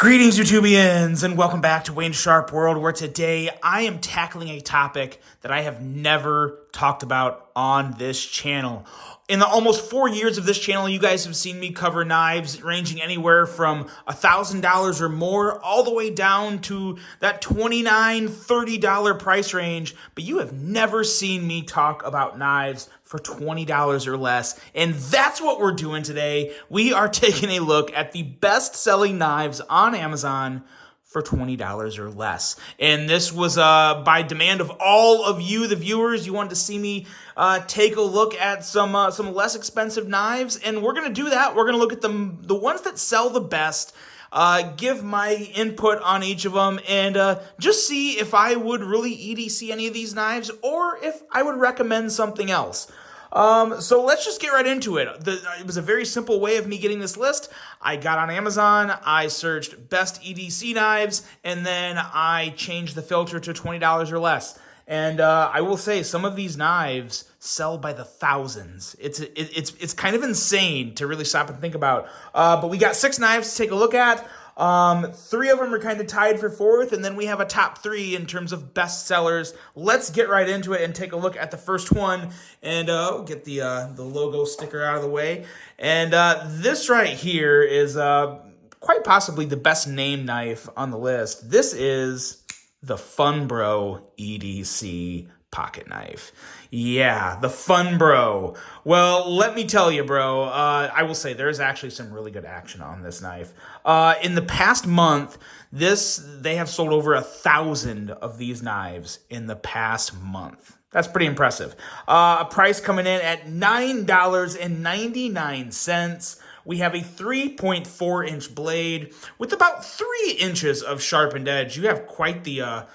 Greetings, YouTubians, and welcome back to Wayne Sharp World, where today I am tackling a topic that I have never talked about on this channel. In the almost 4 years of this channel, you guys have seen me cover knives ranging anywhere from $1,000 or more all the way down to that $29, $30 price range, but you have never seen me talk about knives for $20 or less, and that's what we're doing today. We are taking a look at the best-selling knives on Amazon for $20 or less. And this was by demand of all of you, the viewers. You wanted to see me take a look at some less expensive knives, and we're going to do that. We're going to look at the ones that sell the best, give my input on each of them, and just see if I would really EDC any of these knives or if I would recommend something else. So let's just get right into it. It was a very simple way of me getting this list. I got on Amazon, I searched best EDC knives, and then I changed the filter to $20 or less. And I will say some of these knives sell by the thousands. It's kind of insane to really stop and think about. But we got 6 knives to take a look at. 3 of them are kind of tied for 4th, and then we have a top 3 in terms of best sellers. Let's get right into it and take a look at the first one, and get the logo sticker out of the way. And this right here is quite possibly the best named knife on the list. This is the Funbro EDC pocket knife. Yeah, the Funbro. Well, let me tell you, bro, I will say there's actually some really good action on this knife. In the past month, they have sold over 1,000 of these knives in the past month. That's pretty impressive. A price coming in at $9.99. We have a 3.4-inch blade with about 3 inches of sharpened edge. You have quite this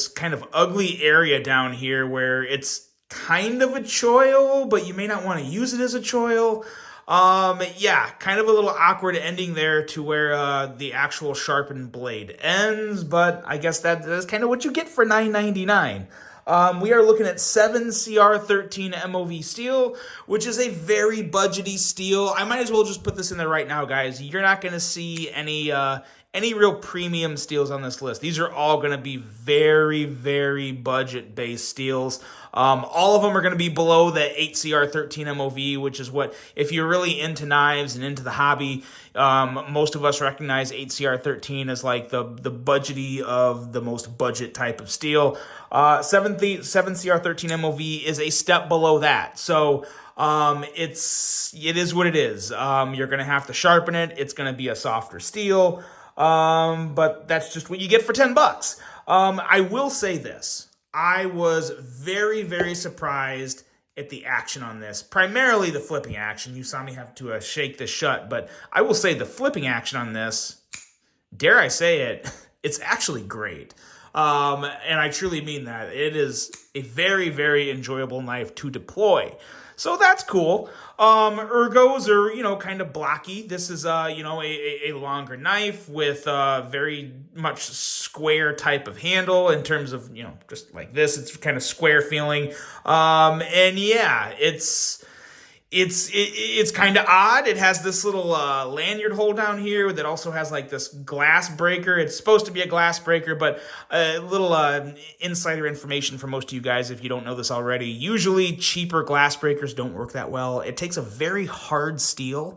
kind of ugly area down here where it's kind of a choil, but you may not want to use it as a choil. Yeah, kind of a little awkward ending there to where the actual sharpened blade ends, but I guess that's kind of what you get for $9.99. We are looking at 7CR13 MOV steel, which is a very budgety steel. I might as well just put this in there right now, guys. You're not going to see any real premium steels on this list. These are all going to be very, very budget-based steels. All of them are going to be below the 8CR13 MOV, which is what, if you're really into knives and into the hobby, most of us recognize 8CR13 as like the budgety of the most budget type of steel. 7CR13 MOV is a step below that. So it is what it is. You're going to have to sharpen it. It's going to be a softer steel. But that's just what you get for $10. I will say this. I was very, very surprised at the action on this. Primarily the flipping action. You saw me have to shake this shut, but I will say the flipping action on this, dare I say it, it's actually great. And I truly mean that. It is a very, very enjoyable knife to deploy. So that's cool. Ergos are, kind of blocky. This is, a longer knife with very much square type of handle in terms of, just like this. It's kind of square feeling. And yeah, it's kind of odd. It has this little lanyard hole down here that also has like this glass breaker. It's supposed to be a glass breaker, but a little insider information for most of you guys if you don't know this already. Usually cheaper glass breakers don't work that well. It takes a very hard steel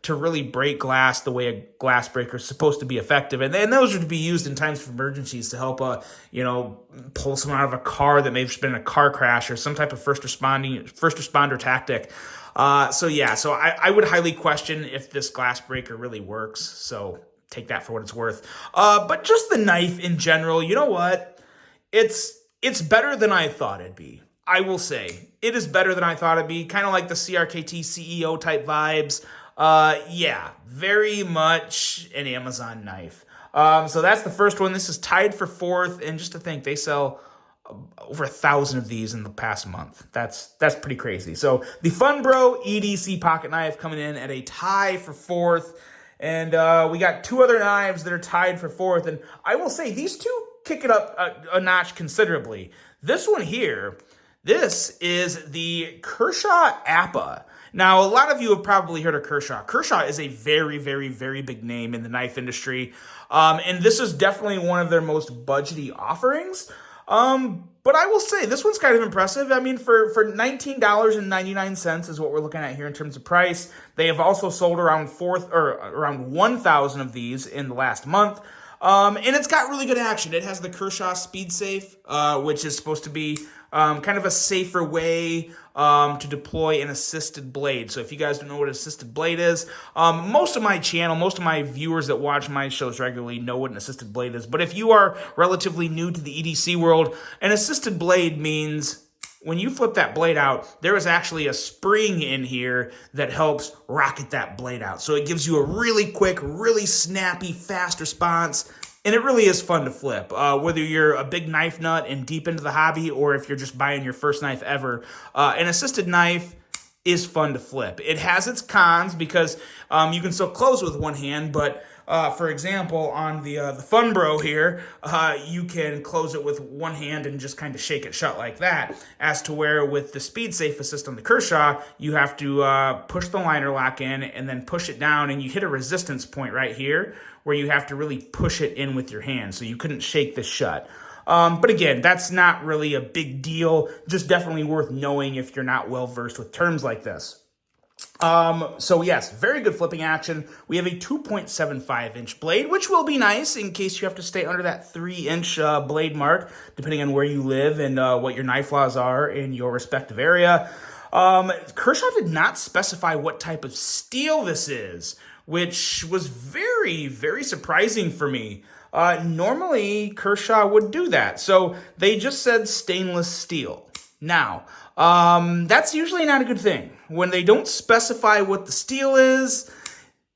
to really break glass the way a glass breaker is supposed to be effective. And those are to be used in times of emergencies to help, pull someone out of a car that may have been in a car crash or some type of first responder tactic. So I would highly question if this glass breaker really works. So take that for what it's worth. But just the knife in general, you know what? It's better than I thought it'd be. I will say it is better than I thought it'd be. Kind of like the CRKT CEO type vibes. Yeah, very much an Amazon knife. So that's the first one. This is tied for 4th, and just to think, they sell over 1,000 of these in the past month. That's pretty crazy. So the Funbro EDC pocket knife coming in at a tie for 4th, and we got 2 other knives that are tied for 4th, and I will say these 2 kick it up a notch considerably. This one here, this is the Kershaw APPA. Now, a lot of you have probably heard of Kershaw. Kershaw is a very, very, very big name in the knife industry, and this is definitely one of their most budgety offerings. But I will say, this one's kind of impressive. I mean, for $19.99 is what we're looking at here in terms of price. They have also sold around 1,000 of these in the last month. And it's got really good action. It has the Kershaw Speed Safe, which is supposed to be kind of a safer way to deploy an assisted blade. So if you guys don't know what assisted blade is, most of my channel, most of my viewers that watch my shows regularly know what an assisted blade is. But if you are relatively new to the EDC world, an assisted blade means when you flip that blade out, there is actually a spring in here that helps rocket that blade out. So it gives you a really quick, really snappy, fast response. And it really is fun to flip, whether you're a big knife nut and deep into the hobby or if you're just buying your first knife ever. An assisted knife is fun to flip. It has its cons because you can still close with one hand, but for example, on the Funbro here, you can close it with one hand and just kind of shake it shut like that. As to where with the Speed Safe Assist on the Kershaw, you have to push the liner lock in and then push it down, and you hit a resistance point right here where you have to really push it in with your hand. So you couldn't shake this shut. But again, that's not really a big deal. Just definitely worth knowing if you're not well versed with terms like this. So yes, very good flipping action. We have a 2.75-inch blade, which will be nice in case you have to stay under that 3-inch blade mark, depending on where you live and what your knife laws are in your respective area. Kershaw did not specify what type of steel this is, which was very, very surprising for me. Normally, Kershaw would do that. So they just said stainless steel. Now, that's usually not a good thing. When they don't specify what the steel is,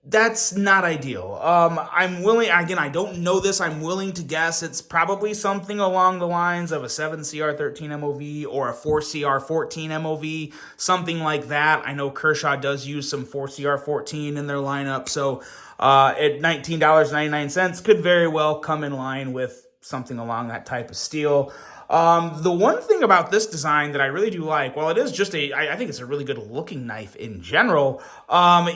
that's not ideal. I'm willing, again, I don't know this, I'm willing to guess it's probably something along the lines of a 7CR13 MOV or a 4CR14 MOV, something like that. I know Kershaw does use some 4CR14 in their lineup, so at $19.99 could very well come in line with something along that type of steel. The one thing about this design that I really do like, while it is just I think it's a really good looking knife in general,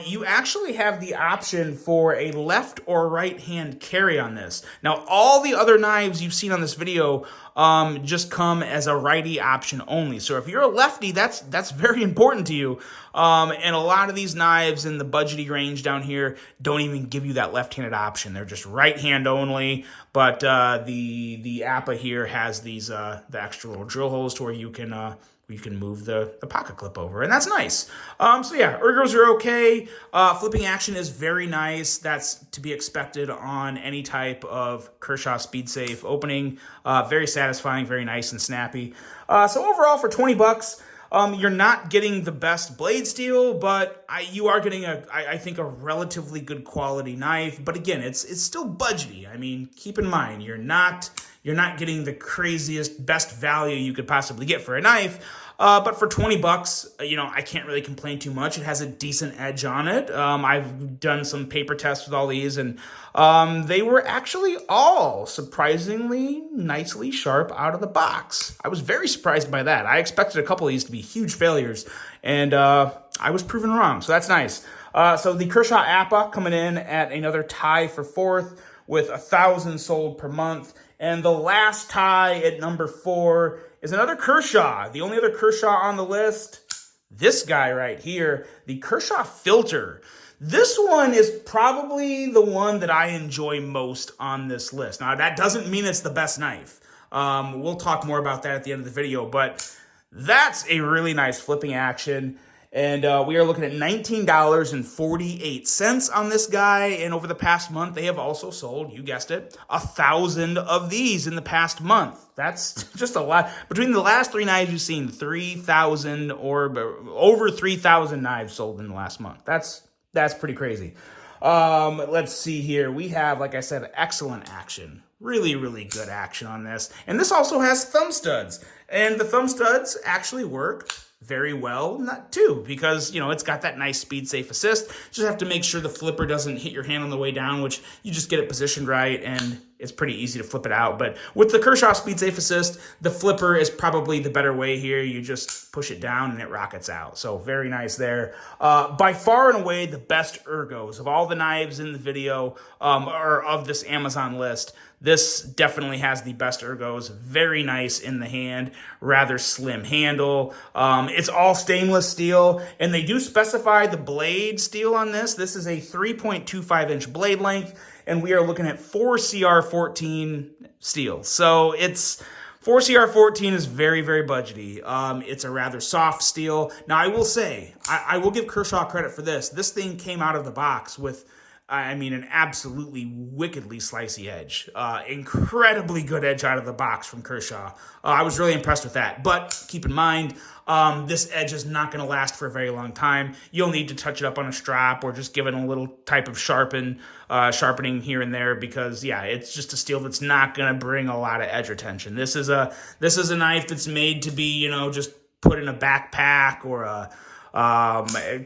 you actually have the option for a left or right hand carry on this. Now, all the other knives you've seen on this video just come as a righty option only. So if you're a lefty, that's very important to you. And a lot of these knives in the budgety range down here don't even give you that left-handed option. They're just right hand only. But the APPA here has these the extra little drill holes to where you can move the pocket clip over, and that's nice. So yeah, ergos are okay. Flipping action is very nice. That's to be expected on any type of Kershaw Speed Safe opening. Very satisfying, very nice and snappy. So overall, for 20 bucks, you're not getting the best blade steel, but you are getting I think a relatively good quality knife. But again, it's still budgety. I mean, keep in mind, you're not getting the craziest, best value you could possibly get for a knife. But for 20 bucks, I can't really complain too much. It has a decent edge on it. I've done some paper tests with all these, and they were actually all surprisingly nicely sharp out of the box. I was very surprised by that. I expected a couple of these to be huge failures, and I was proven wrong, so that's nice. So the Kershaw APPA coming in at another tie for 4th with 1,000 sold per month. And the last tie at number 4 is another Kershaw. The only other Kershaw on the list, this guy right here, the Kershaw Filter. This one is probably the one that I enjoy most on this list. Now, that doesn't mean it's the best knife. We'll talk more about that at the end of the video, but that's a really nice flipping action. And we are looking at $19.48 on this guy. And over the past month, they have also sold, you guessed it, 1,000 of these in the past month. That's just a lot. Between the last 3 knives, you've seen 3,000 or over 3,000 knives sold in the last month. That's pretty crazy. Let's see here. We have, like I said, excellent action. Really, really good action on this. And this also has thumb studs. And the thumb studs actually work very well, not too, because, it's got that nice Speed Safe assist. Just have to make sure the flipper doesn't hit your hand on the way down, which you just get it positioned right, and it's pretty easy to flip it out. But with the Kershaw Speed Safe Assist, the flipper is probably the better way here. You just push it down and it rockets out. So very nice there. By far and away, the best ergos of all the knives in the video, or of this Amazon list. This definitely has the best ergos. Very nice in the hand, rather slim handle. It's all stainless steel, and they do specify the blade steel on this. This is a 3.25-inch blade length, and we are looking at 4CR14 steel. So it's 4CR14 is very, very budgety. It's a rather soft steel. Now, I will say, I will give Kershaw credit for this. This thing came out of the box with, I mean, an absolutely wickedly slicey edge. Incredibly good edge out of the box from Kershaw. I was really impressed with that. But keep in mind, this edge is not going to last for a very long time. You'll need to touch it up on a strap or just give it a little type of sharpening here and there, because, yeah, it's just a steel that's not going to bring a lot of edge retention. This is a knife that's made to be, you know, just put in a backpack or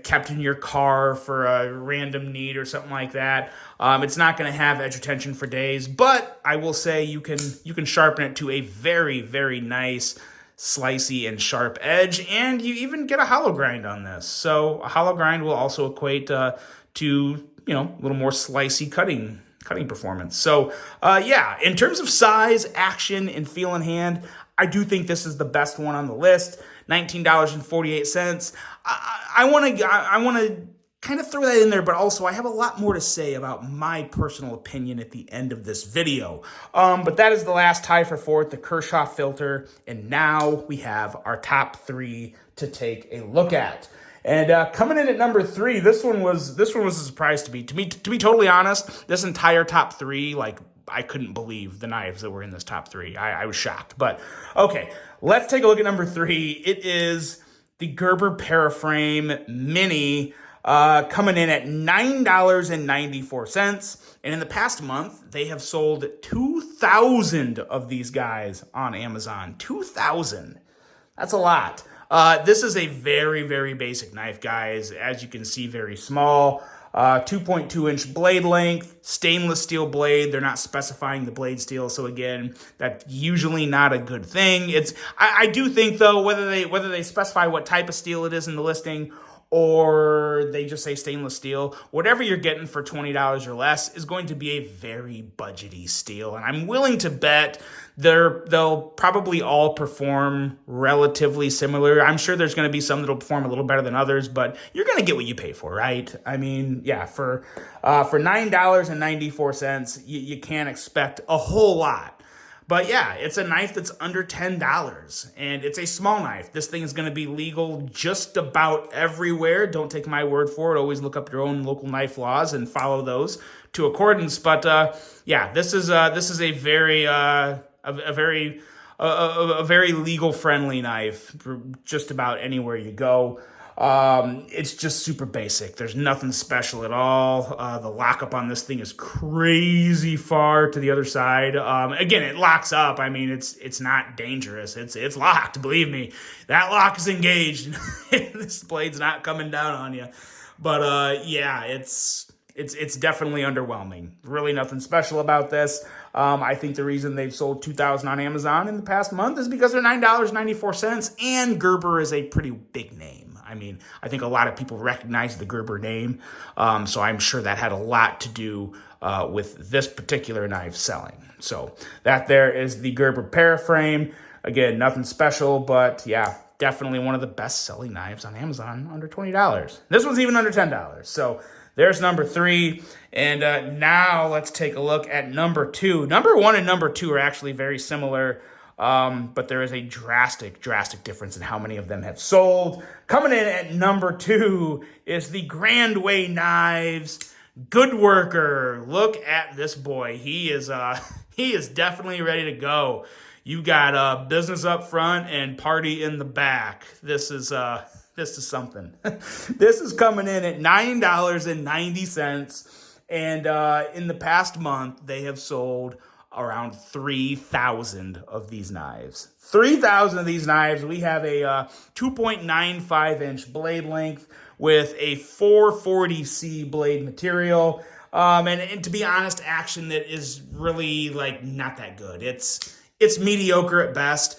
kept in your car for a random need or something like that. It's not going to have edge retention for days, but I will say you can sharpen it to a very, very nice slicey and sharp edge, and you even get a hollow grind on this. So a hollow grind will also equate to, you know, a little more slicey cutting performance. So yeah, in terms of size, action, and feel in hand, I do think this is the best one on the list. $19.48. I want to kind of throw that in there, but also I have a lot more to say about my personal opinion at the end of this video. But that is the last tie for fourth, the Kershaw Filter, and now we have our top three to take a look at. And coming in at number three, this one was a surprise to me. To be totally honest, this entire top three, like, I couldn't believe the knives that were in this top three. I was shocked. But okay, let's take a look at number three. It is the Gerber Paraframe Mini, coming in at $9.94. And in the past month, they have sold 2,000 of these guys on Amazon. 2,000. That's a lot. This is a very, very basic knife, guys. As you can see, very small. 2.2-inch blade length, stainless steel blade. They're not specifying the blade steel, so again, that's usually not a good thing. I do think, though, whether they specify what type of steel it is in the listing, or they just say stainless steel, whatever you're getting for $20 or less is going to be a very budgety steel. And I'm willing to bet they'll probably all perform relatively similar. I'm sure there's going to be some that'll perform a little better than others, but you're going to get what you pay for, right? I mean, yeah, for $9.94, you can't expect a whole lot. But yeah, it's a knife that's under $10, and it's a small knife. This thing is going to be legal just about everywhere. Don't take my word for it. Always look up your own local knife laws and follow those to accordance. But yeah, this is a very legal friendly knife for just about anywhere you go. It's just super basic. There's nothing special at all. The lockup on this thing is crazy far to the other side. Again, it locks up. I mean, it's not dangerous. It's locked. Believe me, that lock is engaged. This blade's not coming down on you. But yeah, it's definitely underwhelming. Really nothing special about this. I think the reason they've sold 2,000 on Amazon in the past month is because they're $9.94, and Gerber is a pretty big name. I mean, I think a lot of people recognize the Gerber name, so I'm sure that had a lot to do with this particular knife selling. So that there is the Gerber Paraframe. Again, nothing special, but yeah, definitely one of the best-selling knives on Amazon, under $20. This one's even under $10. So there's number three. And now let's take a look at number two. Number one and number two are actually very similar, but there is a drastic difference in how many of them have sold. Coming in at number two is the Grandway Knives Good Worker. Look at this boy. He is definitely ready to go. You got business up front and party in the back. This is something. This is coming in at $9.90. And in the past month, they have sold around 3,000 of these knives. 3,000 of these knives. We have a 2.95-inch blade length with a 440C blade material. And to be honest, action that is really like not that good. It's mediocre at best.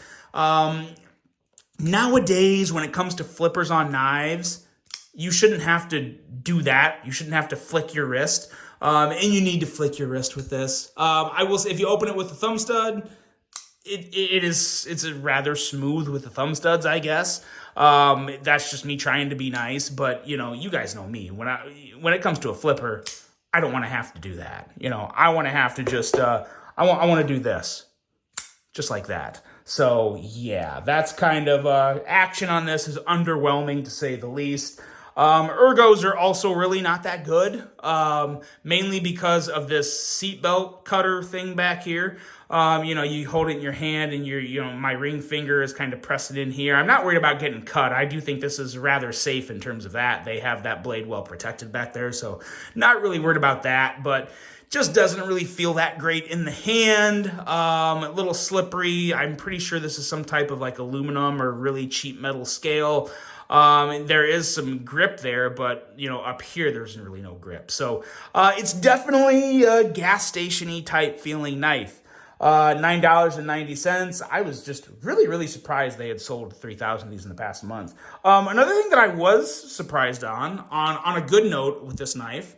Nowadays, when it comes to flippers on knives, you shouldn't have to do that. You shouldn't have to flick your wrist. And you need to flick your wrist with this. I will say, if you open it with the thumb stud, it's a rather smooth with the thumb studs, I guess. That's just me trying to be nice, but you guys know me. When it comes to a flipper, I don't want to have to do that. I want to have to just I want to do this, just like that. So yeah, that's kind of action on this is underwhelming to say the least. Ergos are also really not that good, mainly because of this seatbelt cutter thing back here. You hold it in your hand and my ring finger is kind of pressed in here. I'm not worried about getting cut. I do think this is rather safe in terms of that. They have that blade well protected back there, so not really worried about that, but just doesn't really feel that great in the hand. A little slippery. I'm pretty sure this is some type of like aluminum or really cheap metal scale. There is some grip there, but up here there's really no grip. So it's definitely a gas station-y type feeling knife. $9.90. I was just really, really surprised they had sold 3,000 of these in the past month. Another thing that I was surprised on a good note with this knife,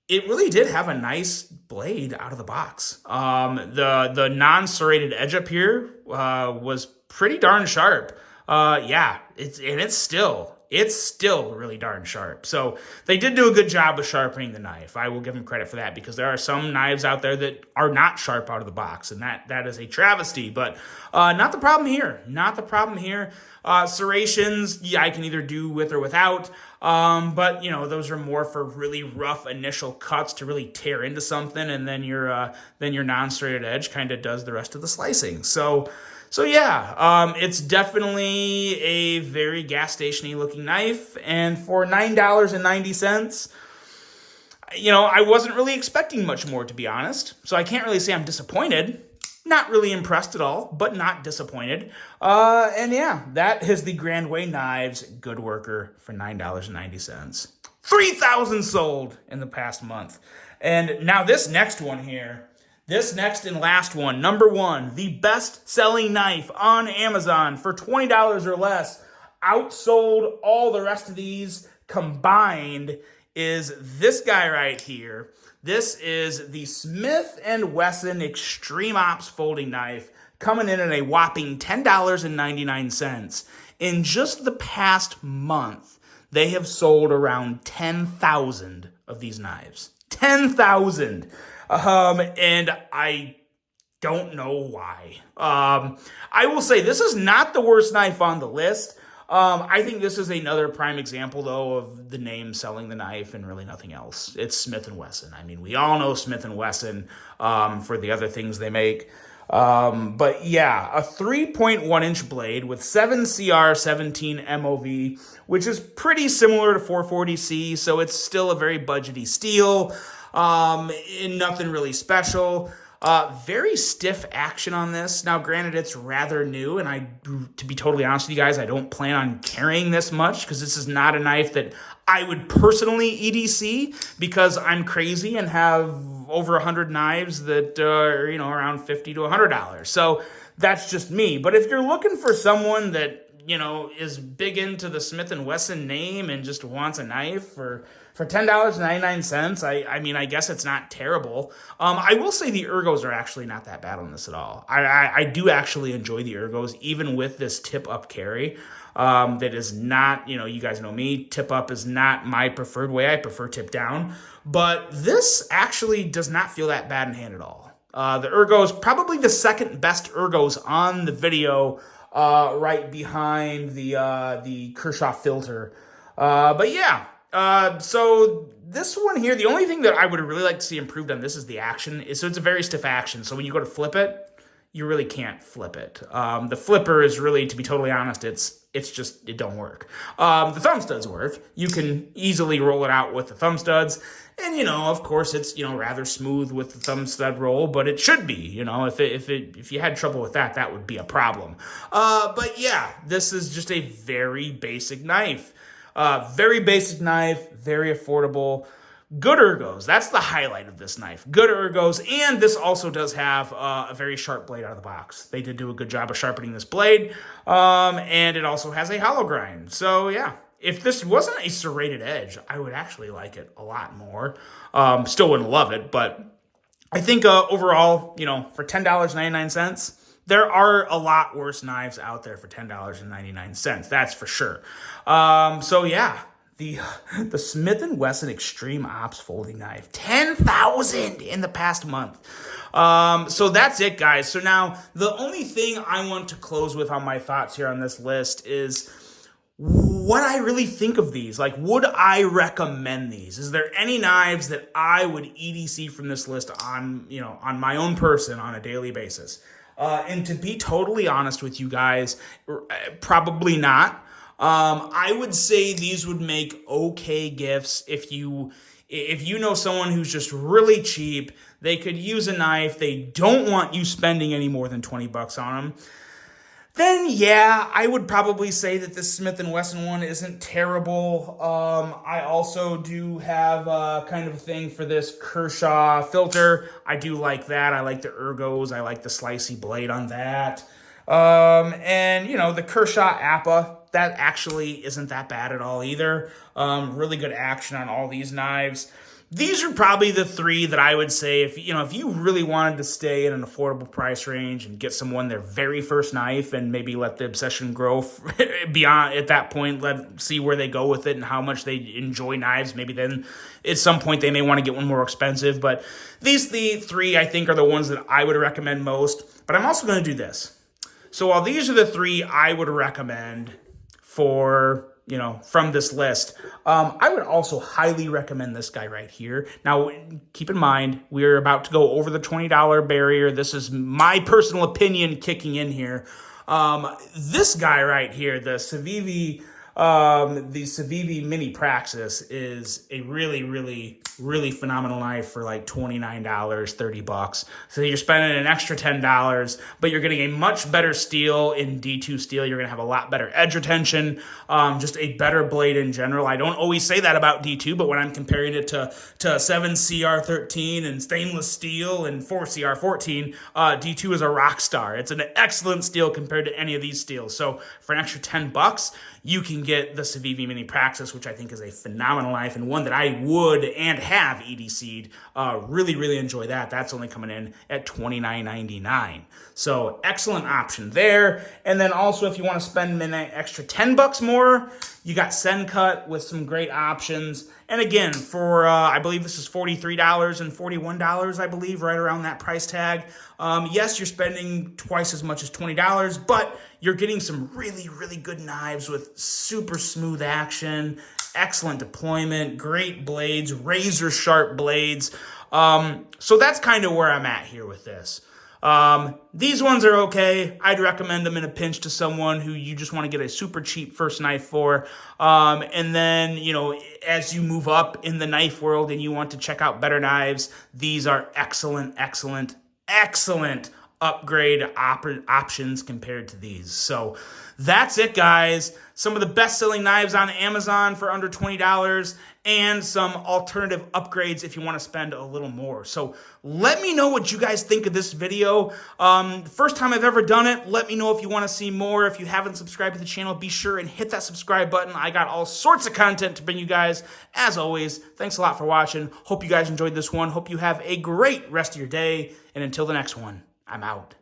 it really did have a nice blade out of the box. The non-serrated edge up here was pretty darn sharp. Yeah, it's still really darn sharp. So they did do a good job of sharpening the knife. I will give them credit for that, because there are some knives out there that are not sharp out of the box, and that is a travesty. But not the problem here. Not the problem here. Serrations, yeah, I can either do with or without. But those are more for really rough initial cuts to really tear into something, and then your non-serrated edge kind of does the rest of the slicing. So yeah, it's definitely a very gas station-y looking knife, and for $9.90, I wasn't really expecting much more, to be honest. So I can't really say I'm disappointed. Not really impressed at all, but not disappointed. And yeah, that is the Grandway Knives Good Worker for $9.90. 3,000 sold in the past month. And now this next one here, this next and last one, number one, the best-selling knife on Amazon for $20 or less, outsold all the rest of these combined, is this guy right here. This is the Smith & Wesson Extreme Ops folding knife, coming in at a whopping $10.99. In just the past month, they have sold around 10,000 of these knives. 10,000. And I don't know why. I will say this is not the worst knife on the list. I think this is another prime example, though, of the name selling the knife and really nothing else. It's Smith & Wesson. I mean, we all know Smith & Wesson for the other things they make. But yeah, a 3.1-inch blade with 7CR17 MOV, which is pretty similar to 440C, so it's still a very budgety steel. Nothing really special. Very stiff action on this. Now, granted, it's rather new, and to be totally honest with you guys, I don't plan on carrying this much, because this is not a knife that I would personally EDC, because I'm crazy and have over 100 knives that are, around $50 to $100. So that's just me. But if you're looking for someone that, is big into the Smith & Wesson name and just wants a knife for $10.99, I mean, I guess it's not terrible. I will say the ergos are actually not that bad on this at all. I do actually enjoy the ergos, even with this tip-up carry. That is not, you guys know me, tip-up is not my preferred way. I prefer tip-down. But this actually does not feel that bad in hand at all. The ergos, probably the second best ergos on the video, right behind the Kershaw Filter. But yeah. So this one here, the only thing that I would really like to see improved on this is the action. So it's a very stiff action. So when you go to flip it, you really can't flip it. The flipper is really, to be totally honest, it's just, it don't work. The thumb studs work. You can easily roll it out with the thumb studs. And, of course, it's, rather smooth with the thumb stud roll, but it should be, if you had trouble with that, that would be a problem. But yeah, this is just a very basic knife. Very basic knife, very affordable. Good ergos. That's the highlight of this knife. Good ergos, and this also does have a very sharp blade out of the box. They did do a good job of sharpening this blade, and it also has a hollow grind. So yeah, if this wasn't a serrated edge, I would actually like it a lot more. Still wouldn't love it, but I think overall, you know, for $10.99, there are a lot worse knives out there for $10.99. That's for sure. So yeah. The Smith & Wesson Extreme Ops folding knife, 10,000 in the past month. So that's it, guys. So now the only thing I want to close with on my thoughts here on this list is what I really think of these. Like, would I recommend these? Is there any knives that I would EDC from this list on, you know, on my own person on a daily basis? And to be totally honest with you guys, probably not. I would say these would make okay gifts if you know someone who's just really cheap, they could use a knife, they don't want you spending any more than 20 bucks on them, then yeah, I would probably say that this Smith & Wesson one isn't terrible. I also do have kind of a thing for this Kershaw Filter. I do like that. I like the ergos. I like the slicey blade on that. And, you know, the Kershaw APPA, that actually isn't that bad at all either. Really good action on all these knives. These are probably the three that I would say if you really wanted to stay in an affordable price range and get someone their very first knife and maybe let the obsession grow beyond at that point, see where they go with it and how much they enjoy knives. Maybe then at some point they may want to get one more expensive. But these three I think are the ones that I would recommend most. But I'm also going to do this. So while these are the three I would recommend for, you know, from this list, I would also highly recommend this guy right here. Now, keep in mind, we're about to go over the $20 barrier. This is my personal opinion kicking in here. This guy right here, the Civivi Mini Praxis, is a really, really, really phenomenal knife for like $29, 30 bucks. So you're spending an extra $10, but you're getting a much better steel in D2 steel. You're gonna have a lot better edge retention, just a better blade in general. I don't always say that about D2, but when I'm comparing it to 7CR13 and stainless steel and 4CR14, D2 is a rock star. It's an excellent steel compared to any of these steels. So for an extra 10 bucks, you can get the Civivi Mini Praxis, which I think is a phenomenal knife and one that I would and have EDC'd. Really, really enjoy that. That's only coming in at $29.99. So excellent option there. And then also if you want to spend an extra 10 bucks more, you got Sencut with some great options. And again, for I believe this is $43 and $41, I believe, right around that price tag. Yes, you're spending twice as much as $20, but you're getting some really, really good knives with super smooth action, excellent deployment, great blades, razor sharp blades. So that's kind of where I'm at here with this. These ones are okay. I'd recommend them in a pinch to someone who you just want to get a super cheap first knife for. And then, you know, as you move up in the knife world and you want to check out better knives, these are excellent, excellent, excellent upgrade options compared to these. So that's it, guys. Some of the best-selling knives on Amazon for under $20 and some alternative upgrades if you want to spend a little more. So let me know what you guys think of this video. First time I've ever done it. Let me know if you want to see more. If you haven't subscribed to the channel, be sure and hit that subscribe button. I got all sorts of content to bring you guys. As always, thanks a lot for watching. Hope you guys enjoyed this one. Hope you have a great rest of your day. And until the next one, I'm out.